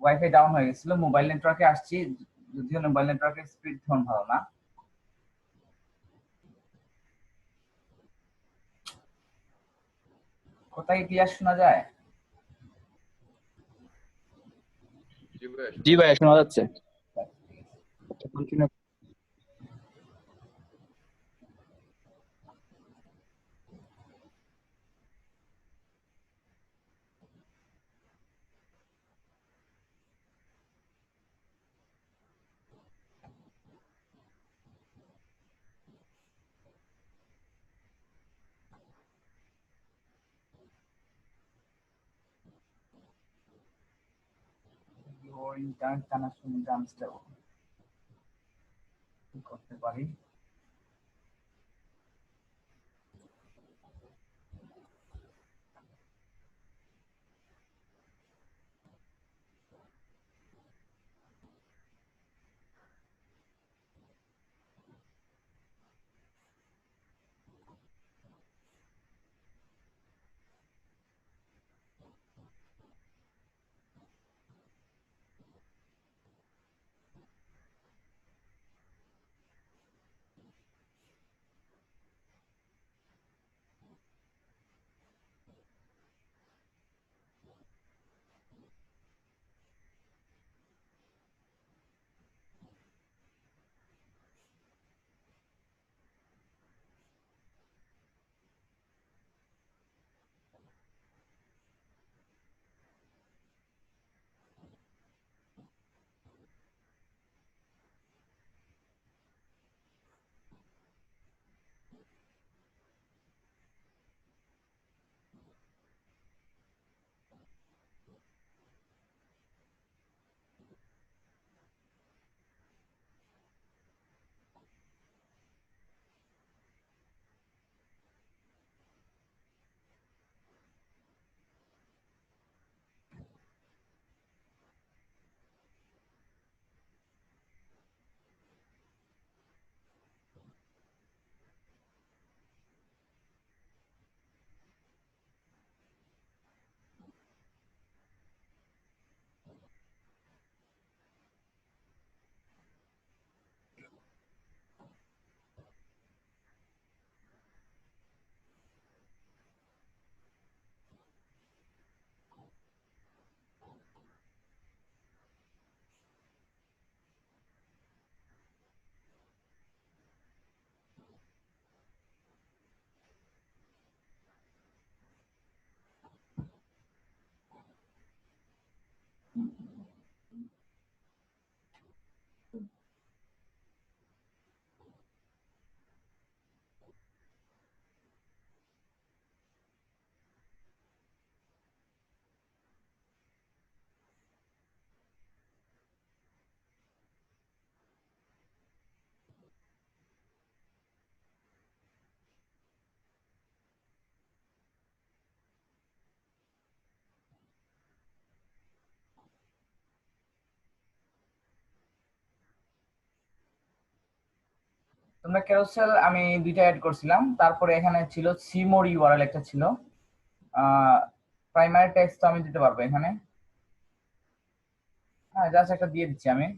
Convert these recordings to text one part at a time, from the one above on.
Wifi down হয়ে গেছিল, mobile নেটওয়ার্কে আসছি, যদিও মোবাইল নেটওয়ার্কের স্পিড তেমন ভালো না। কোথায় ক্লিয়ার শোনা যায়? জি ভাই, শোনা যাচ্ছে। Continue. Your internet connection is unstable. কি করতে পারি? তোমরা ক্যারোসেল আমি দুইটা অ্যাড করছিলাম, তারপরে এখানে ছিল সিমোর ইউআরএল একটা ছিল। প্রাইমারি টেক্সট তো আমি দিতে পারবো এখানে। হ্যাঁ, জাস্ট একটা দিয়ে দিচ্ছি আমি।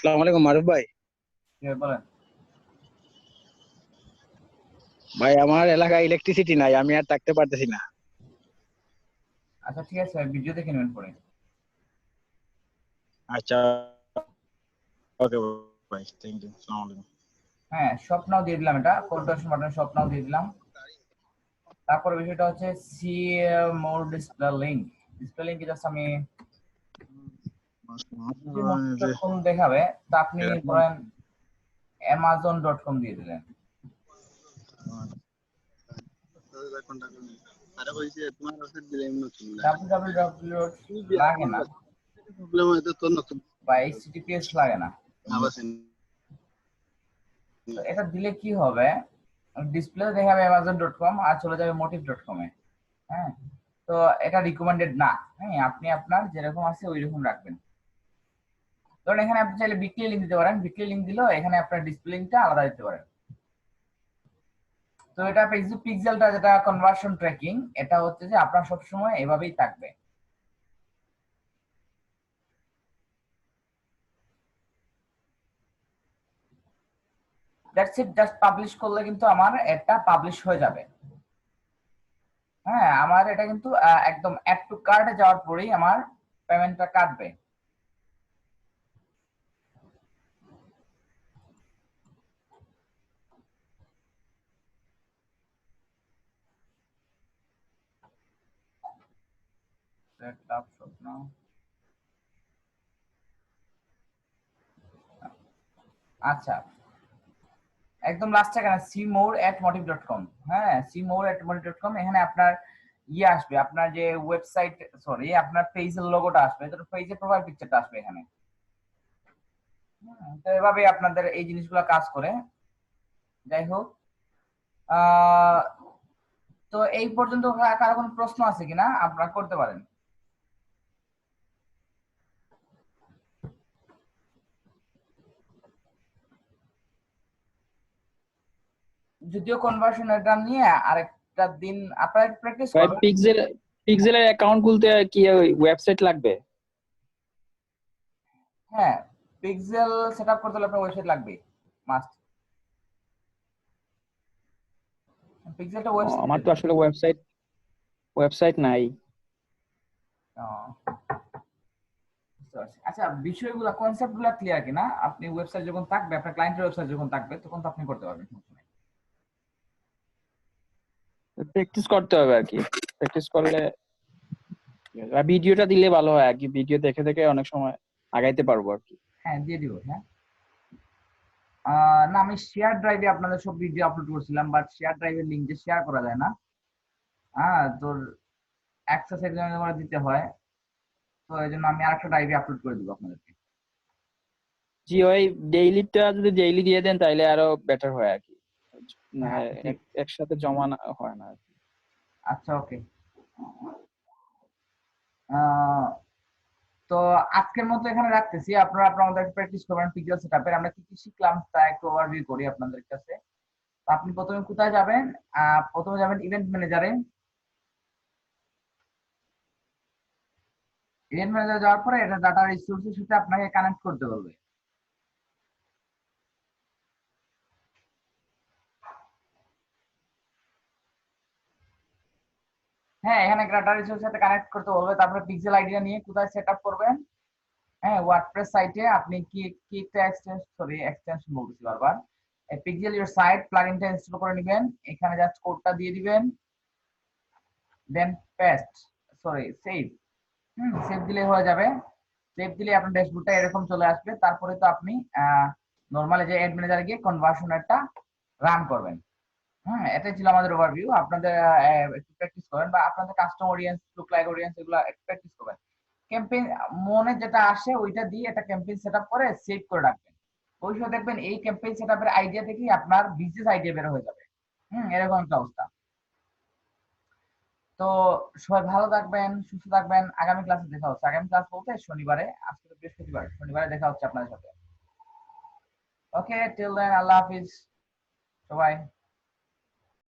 আসসালামু আলাইকুম মারুফ ভাই। বলেন। ভাই, আমার এলাকায় ইলেকট্রিসিটি নাই, আমি আর থাকতে পারতেছি না। আচ্ছা ঠিক আছে, ভিডিও দেখে নেবেন পরে। আচ্ছা, ওকে ভাই, থ্যাংক ইউ। আসসালামু আলাইকুম। হ্যাঁ, স্বপ্নাও দিয়ে দিলাম, এটা কন্ট্রাকশন বাটন স্বপ্নাও দিয়ে দিলাম। তারপরে বিষয়টা হচ্ছে see more display link. Display লিংকে জাস্ট আমি কোন দেখাবে, তা আপনি ধরেন amazon.com দিয়ে দিলেন। আরে কইছে তোমার কাছে দিলে এমন নতুন www লাগে না প্রবলেম হয়তো তোর নতুন বা https লাগে না। আবার তো এটা দিলে কি হবে, ডিসপ্লে দেখাবে amazon.com আর চলে যাবে motive.com এ। হ্যাঁ, তো এটা রিকমেন্ডেড না। হ্যাঁ, আপনি আপনার যেরকম আছে ওই রকম রাখবেন। ধরুন এখানে আপনি চাইলে বিটলি লিংক দিতে পারেন, বিটলি লিংক দিলেও এখানে আপনার ডিসপ্লে লিংকটা আলাদা দিতে পারেন। তো এটা পিক্সেলটা যেটা কনভার্সন ট্র্যাকিং, এটা হচ্ছে যে আপনার সবসময় এভাবেই থাকবে। দ্যাটস ইট, জাস্ট পাবলিশ করলে কিন্তু আমার এটা পাবলিশ হয়ে যাবে। হ্যাঁ, আমার এটা কিন্তু একদম অ্যাড টু কার্টে যাওয়ার পরেই আমার পেমেন্টটা কাটবে। আচ্ছা, একদম লাস্টে এখানে cmore@motive.com। হ্যাঁ, cmore@motive.com, এখানে আপনার ইয়ে আসবে, আপনার যে ওয়েবসাইট, সরি, আপনার পেজের লোগোটা আসবে, তো পেজের প্রোফাইল পিকচারটা আসবে এখানে। তো এভাবে আপনাদের এই জিনিসগুলো কাজ করে। যাই হোক, তো এই পর্যন্ত কারো কোনো প্রশ্ন আছে কিনা আপনারা করতে পারেন। যদিও কনভার্সন এটা নিয়ে আরেকটা দিন আপনারা প্র্যাকটিস ভাই করবেন। পিক্সেলের অ্যাকাউন্ট খুলতে কি ওয়েবসাইট লাগবে? হ্যাঁ, পিক্সেল সেটআপ করতে হলে আপনার ওয়েবসাইট লাগবে, মাস্ট। পিক্সেলটা ওয়েবসাইট, আমার তো আসলে ওয়েবসাইট নাই। আচ্ছা, বিষয়গুলো কনসেপ্টগুলো ক্লিয়ার কিনা? আপনি ওয়েবসাইট যখন থাকবে, আপনার ক্লায়েন্টের ওয়েবসাইট যখন থাকবে, তখন তো আপনি করতে পারবেন। প্র্যাকটিস করতে হবে আর কি। প্র্যাকটিস করলে ভিডিওটা দিলে ভালো হয় আর কি, ভিডিও দেখে দেখে অনেক সময় আগাইতে পারবো আর কি। হ্যাঁ, দিয়ে দিব। হ্যাঁ, না, আমি শেয়ার ড্রাইভে আপনাদের সব ভিডিও আপলোড করছিলাম, বাট শেয়ার ড্রাইভের লিংক যে শেয়ার করা যায় না। হ্যাঁ, তোর অ্যাক্সেস একজনের করে দিতে হয়, তো এই জন্য আমি আরেকটা ড্রাইভে আপলোড করে দিব আপনাদেরকে। জি, ওই ডেইলিটা যদি ডেইলি দিয়ে দেন তাহলে আরো বেটার হয় আর কি, হ্যাঁ, ঠিক। একসাথে জমা হয় না আর কি। আচ্ছা, ওকে। তো আজকের মতো এখানে রাখতেছি, আপনারা আপনাদের প্র্যাকটিস করবেন পিক্সেল সেটআপের। আমরা কি কি শিখলাম তা একটু ওভারভিউ করি আপনাদের কাছে। তো আপনি প্রথমে কোথায় যাবেন? প্রথমে যাবেন ইভেন্ট ম্যানেজারে। ইভেন্ট ম্যানেজারে যাওয়ার পরে এটা ডাটা রিসোর্সের সাথে আপনাকে কানেক্ট করতে বলবে। হ্যাঁ, এখানে ডাটা রিসোর্সের সাথে কানেক্ট করতে বলবে। তারপরে পিক্সেল আইডিয়া নিয়ে কোথায় সেটআপ করবেন? হ্যাঁ, ওয়ার্ডপ্রেস সাইটে আপনি কি একটা এক্সটেনশন বলতেছি বারবার, পিক্সেল ইউর সাইট প্লাগইনটা ইনস্টল করে নেবেন। এখানে জাস্ট কোডটা দিয়ে দিবেন, দেন পেস্ট, সরি, সেভ। সেভ দিলে হয়ে যাবে। সেভ দিলে আপনার ড্যাশবোর্ডটা এরকম চলে আসবে। তারপরে তো আপনি নরমালি যে অ্যাড ম্যানেজারে গিয়ে কনভার্সনেরটা রান করবেন। এটাই ছিল আমাদের ওভারভিউ। আপনাদের একটু প্র্যাকটিস করেন, বা আপনাদের custom audience, look like audience, এগুলো একটু প্র্যাকটিস করবেন। ক্যাম্পেইন মনে যেটা আসে ওইটা দিয়ে একটা ক্যাম্পেইন সেটআপ করে সেভ করে রাখবেন। ওই সময় দেখবেন এই ক্যাম্পেইন সেটআপের আইডিয়া থেকেই আপনার বিজনেস আইডিয়া বের হয়ে যাবে। এরকম একটা অবস্থা। তো সবাই ভালো থাকবেন, সুস্থ থাকবেন। আগামী ক্লাসে দেখা হচ্ছে। আগামী ক্লাস বলতে শনিবারে, আজকে তো বৃহস্পতিবার, শনিবারে দেখা হচ্ছে আপনাদের সাথে। ওকে, টিল দেন, আল্লাহ হাফিজ সবাই।